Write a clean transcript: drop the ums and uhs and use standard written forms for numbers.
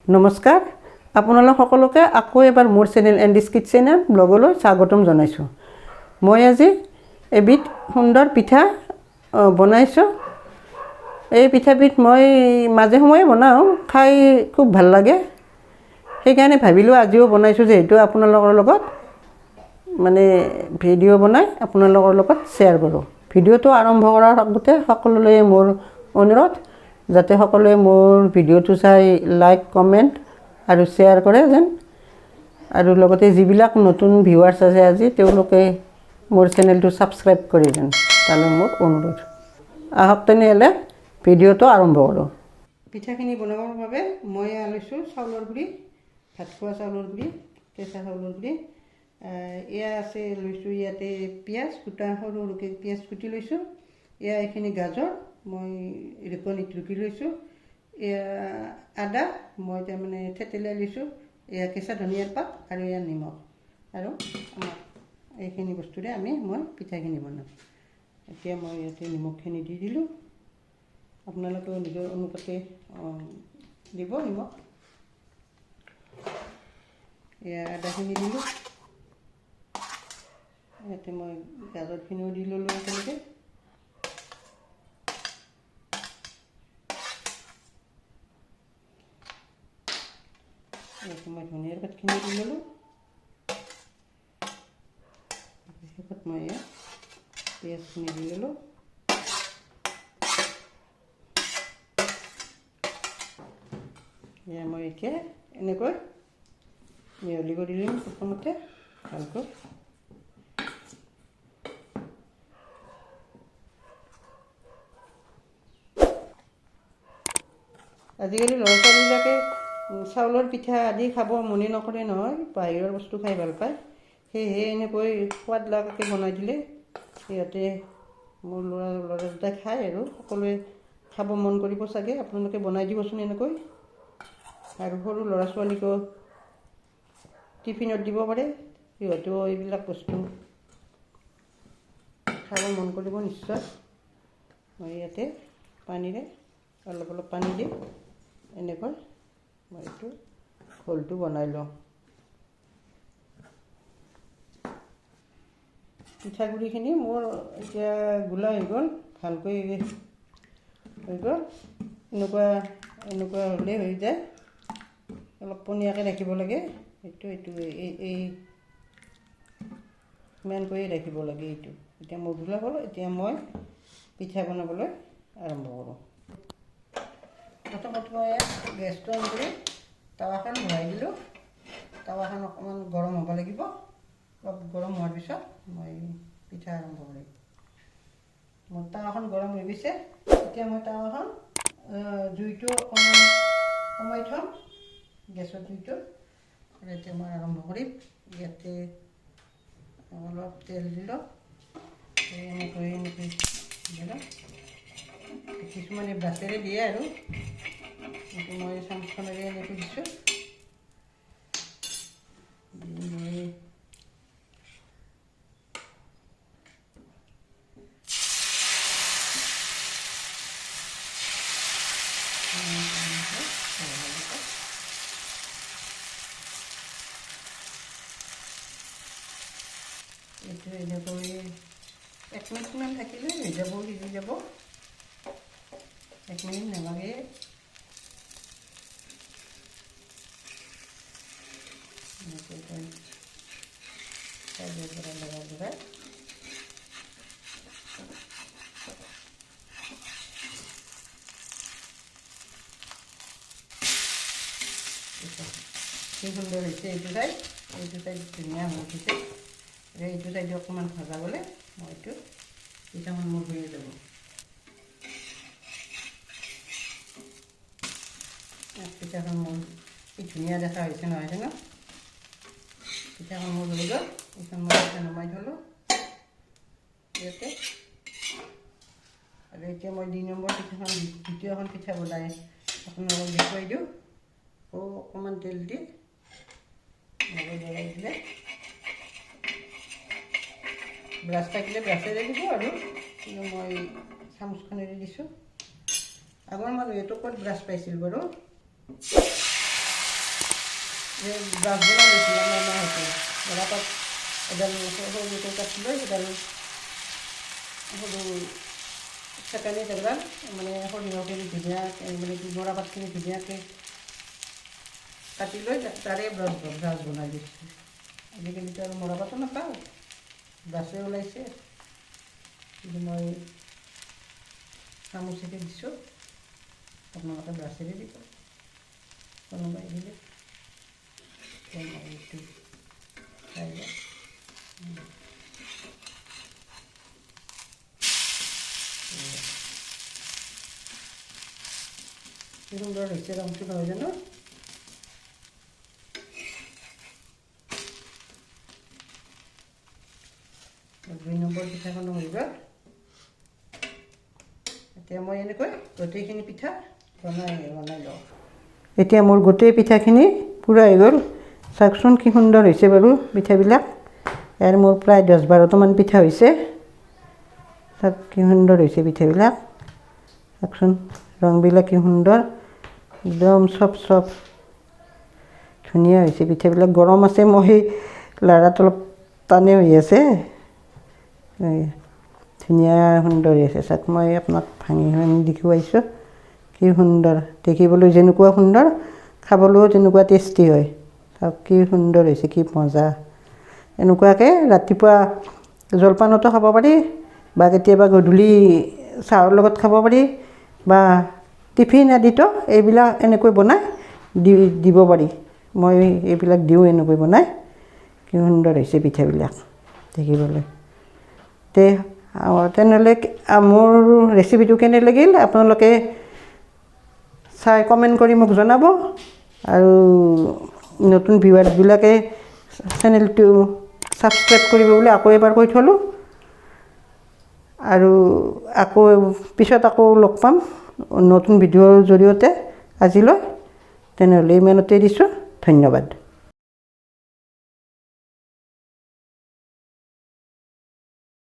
নমস্কাৰ আপোনালোক সকলোকে আকৌ এবাৰ মোৰ চেনেল এণ্ডিছ কিটচেন ব্লগলৈ স্বাগতম জনাইছোঁ। মই আজি এবিধ সুন্দৰ পিঠা বনাইছোঁ। এই পিঠাবিধ মই মাজে সময়ে বনাওঁ, খাই খুব ভাল লাগে। সেইকাৰণে ভাবিলোঁ আজিও বনাইছোঁ, যিহেতু আপোনালোকৰ লগত মানে ভিডিঅ' বনাই আপোনালোকৰ লগত শ্বেয়াৰ কৰোঁ। ভিডিঅ'টো আৰম্ভ কৰাৰ আগতে সকলোলৈ মোৰ অনুৰোধ, যাতে সকলোৱে মোৰ ভিডিঅ'টো চাই লাইক কমেণ্ট আৰু শ্বেয়াৰ কৰে যেন, আৰু লগতে যিবিলাক নতুন ভিউৱাৰ্ছ আছে আজি তেওঁলোকে মোৰ চেনেলটো ছাবস্ক্ৰাইব কৰি যেন, তালৈ মোৰ অনুৰোধ। আহক তেনেহ'লে ভিডিঅ'টো আৰম্ভ কৰোঁ। পিঠাখিনি বনাবৰ বাবে মই লৈছোঁ চাউলৰ গুড়ি, ভাত খোৱা চাউলৰ গুড়ি, কেঁচা চাউলৰ গুড়ি। এয়া আছে লৈছোঁ ইয়াতে পিঁয়াজ, গোটা সৰু সৰুকৈ পিঁয়াজ কুটি লৈছোঁ। এয়া এইখিনি গাজৰ মই ৰুকনিত ৰুকি লৈছোঁ। এয়া আদা মই তাৰমানে থেতেলাই লৈছোঁ। এয়া কেঁচা ধনিয়াৰ পাত আৰু এয়া নিমখ, আৰু এইখিনি বস্তুৰে মই পিঠাখিনি বনাম। এতিয়া মই ইয়াতে নিমখখিনি দি দিলোঁ, আপোনালোকেও নিজৰ অনুপাতে দিব নিমখ। এয়া আদাখিনি দিলোঁ, ইয়াতে মই গাজৰখিনিও দি ল'লোঁ একেলগে। ইয়াতে মই ধনিয়াৰ পাতখিনি দি ল'লোঁ। শেষত মই এয়া পিঁয়াজখিনি দি ল'লোঁ। এয়া মই এতিয়া এনেকৈ মিহলি কৰি দিম প্ৰথমতে ভালকৈ। আজিকালি ল'ৰা ছোৱালীবিলাকে চাউলৰ পিঠা আদি খাব মনে নকৰে নহয়, বাহিৰৰ বস্তু খাই ভাল পায়। সেয়েহে এনেকৈ সোৱাদ লগাকৈ বনাই দিলে সিহঁতে, মোৰ ল'ৰা দুটাই খায় আৰু সকলোৱে খাব মন কৰিব চাগে। আপোনালোকে বনাই দিবচোন এনেকৈ, আৰু সৰু ল'ৰা ছোৱালীকো টিফিনত দিব পাৰে, সিহঁতেও এইবিলাক বস্তু খাব মন কৰিব নিশ্চয়। মই ইয়াতে পানীৰে অলপ অলপ পানী দি এনেকৈ মই এইটো ঘোলটো বনাই লওঁ। পিঠাগুড়িখিনি মোৰ এতিয়া গোলা হৈ গ'ল, ভালকৈ হৈ গ'ল। এনেকুৱা হ'লে হৈ যায়। অলপ পনীয়াকৈ ৰাখিব লাগে, এইটো এই ইমানকৈয়ে ৰাখিব লাগে এইটো। এতিয়া মোৰ গোলা হ'ল, এতিয়া মই পিঠা বনাবলৈ আৰম্ভ কৰোঁ। প্ৰথমতে মই গেছটো অন কৰি টাৱাখন বহাই দিলোঁ। টাৱাখন অকণমান গৰম হ'ব লাগিব। অলপ গৰম হোৱাৰ পিছত মই পিঠা আৰম্ভ কৰিম। মোৰ টাৱাখন গৰম হৈ গৈছে। এতিয়া মই টাৱাখন জুইটো অকণমান কমাই থ'ম, গেছৰ জুইটো। আৰু এতিয়া মই আৰম্ভ কৰিম। ইয়াতে অলপ তেল দিলোঁ, এনেকৈ দিলোঁ। কিছুমানে ব্ৰাছেৰে দিয়ে আৰু, কিন্তু মই চামুচখনেৰে এনেকৈ দিছোঁ। এইটো এনেকৈ 1 মিনিটমান থাকিলে হৈ যাব, সিজি যাব। 1 মিনিট নালাগে। লগাই কি সুন্দৰ হৈছে এইটো চাইড ধুনীয়া হৈ উঠিছে। এইটো চাইডে অকণমান ভজা গ'লে মই এইটো পিঠাখন মোৰ হৈ যাব। পিঠাখন মোৰ কি ধুনীয়া দেখা হৈছে নহয় জানো? পিঠাখন মোৰ হৈ গ'ল। এইখন মই পিঠা নমাই থ'লোঁ ইয়াতে। আৰু এতিয়া মই 2 নম্বৰ পিঠাখন, দ্বিতীয়খন পিঠা বনাই আপোনালোকক দেখুৱাই দিওঁ। অকণমান তেল দি জ্বলাই দিলে, ব্ৰাছ থাকিলে ব্ৰাছেৰে দিব আৰু, কিন্তু মই চামুচখনেৰে দিছোঁ। আগৰ মানুহেতো ক'ত ব্ৰাছ পাইছিল বাৰু? ব্ৰাছ বনাই লৈছিলোঁ আমাৰ মাহঁতে মৰাপাট এডাল সৰুকৈ কাটি লৈ এডাল সৰু চেকানিত এডাল মানে সৰিয়হখিনি ধুনীয়াকৈ মানে কি মৰাপাটখিনি ধুনীয়াকৈ কাটি লৈ তাৰে ব্ৰাছ বনাই দিছোঁ আজিকালিতো আৰু মৰাপাতো নাপাওঁ ব্ৰাছে ওলাইছে কিন্তু মই চামুচেৰে দিছোঁ আপোনালোকে ব্ৰাছেৰে দিব কোনোবাই দিলে খাই যায় কি সুন্দৰ হৈছে ৰংটো নহয় জানো দুই নম্বৰ পিঠাখনো হৈ গ'ল এতিয়া মই এনেকৈ গোটেইখিনি পিঠা বনাই লওঁ এতিয়া মোৰ গোটেই পিঠাখিনি পূৰা হৈ গ'ল চাওকচোন কি সুন্দৰ হৈছে বাৰু পিঠাবিলাক ইয়াৰ মোৰ প্ৰায় 10-12টামান পিঠা হৈছে চাওক কি সুন্দৰ হৈছে পিঠাবিলাক চাওকচোন ৰংবিলাক কি সুন্দৰ একদম চফ ধুনীয়া হৈছে পিঠাবিলাক গৰম আছে মই সেই লাৰাটো অলপ টানে হৈ আছে ধুনীয়া সুন্দৰ হৈ আছে চাওক মই আপোনাক ভাঙি দেখুৱাইছোঁ কি সুন্দৰ দেখিবলৈ যেনেকুৱা সুন্দৰ খাবলৈও তেনেকুৱা টেষ্টি হয় চাওক কি সুন্দৰ হৈছে কি মজা এনেকুৱাকৈ ৰাতিপুৱা জলপানতো খাব পাৰি বা কেতিয়াবা গধূলি চাহৰ লগত খাব পাৰি বা টিফিন আদিতো এইবিলাক এনেকৈ বনাই দিব পাৰি মই এইবিলাক দিওঁ এনেকৈ বনাই কি সুন্দৰ হৈছে পিঠাবিলাক দেখিবলৈ তেনেহ'লে মোৰ ৰেচিপিটো কেনে লাগিল আপোনালোকে চাই কমেণ্ট কৰি মোক জনাব আৰু নতুন ভিউৱাৰ্ছবিলাকে চেনেলটো ছাবস্ক্ৰাইব কৰিব বুলি আকৌ এবাৰ কৈ থ'লোঁ আৰু পিছত আকৌ লগ পাম নতুন ভিডিঅ'ৰ জৰিয়তে আজিলৈ তেনেহ'লে ইমানতে দিছোঁ ধন্যবাদ